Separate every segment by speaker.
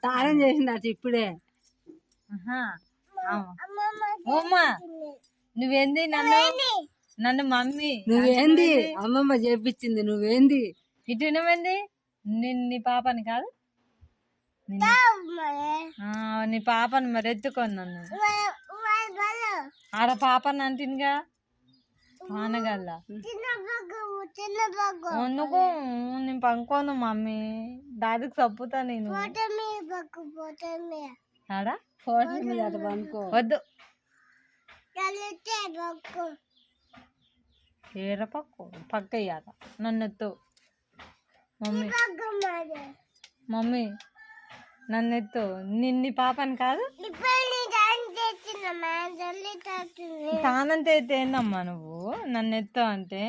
Speaker 1: తారం చేసింది అటు ఇప్పుడే.
Speaker 2: అమ్మా నువ్వేంది నన్ను మమ్మీ
Speaker 1: నువ్వేంది అమ్మమ్మ చేపించింది నువ్వేంది
Speaker 2: ఇటు నువ్వేంది నీ పాపని కాదు నీ పాపని మరి ఎత్తుకొని నన్ను ఆడ పాపని అంటినిగా ఆనగల్లా ఎందుకు నేను పంకోను మమ్మీ డాడీకి చప్పుతా నేను ఆడా
Speaker 1: ఫోటో మీద అటు పండుకో.
Speaker 2: వద్దు ఏర పక్కు పక్క ఇయ్యాల నన్ను ఎత్తు మమ్మీ మమ్మీ నన్ను ఎత్తు నిన్ని పాపని కాదు తానంత అయితే ఏందమ్మా నువ్వు నన్ను ఎత్తు అంటే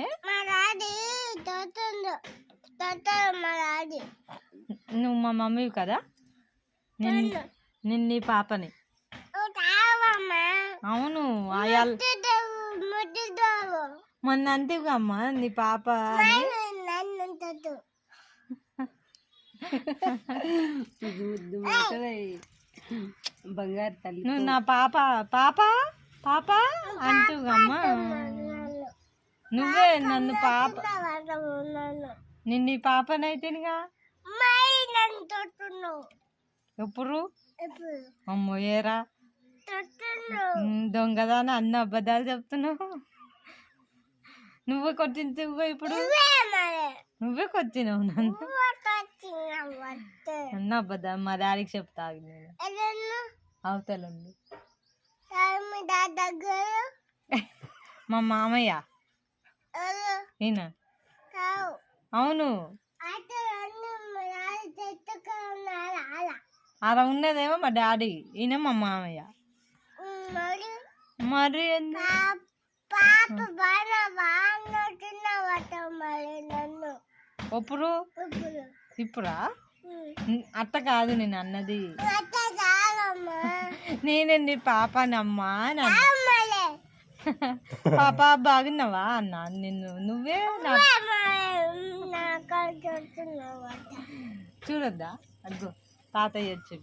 Speaker 2: నువ్వు మా మమ్మీ కదా నిన్ని పాపని అవును మొన్న అంతేగా అమ్మా నీ పాప
Speaker 1: బంగారు తల్లి
Speaker 2: నువ్వు నా పాప పాప పాప అంటూగమ్మా నువ్వే నన్ను పాప నిన్ను పాపనైతేనిగా ఎప్పుడు అమ్మో ఏరా దొంగదాన అన్న అబద్ధాలు చెప్తున్నావు నువ్వే కొట్టించు ఇప్పుడు నువ్వే కొట్టినావు నన్ను అన్న అబద్ధాలు మా డాడీకి చెప్తా నేను అవతలండి మా మామయ్య ఈయన అవును అలా ఉన్నదేమో మా డాడీ ఈయన మా మామయ్య మరి ఎప్పుడు ఇప్పుడా అట్ట కాదు నేను అన్నది నేనండి పాపనమ్మా పాప బాగున్నావా అన్నా నిన్ను నువ్వే చూడొద్దా అదిగో తాతయ్య వచ్చి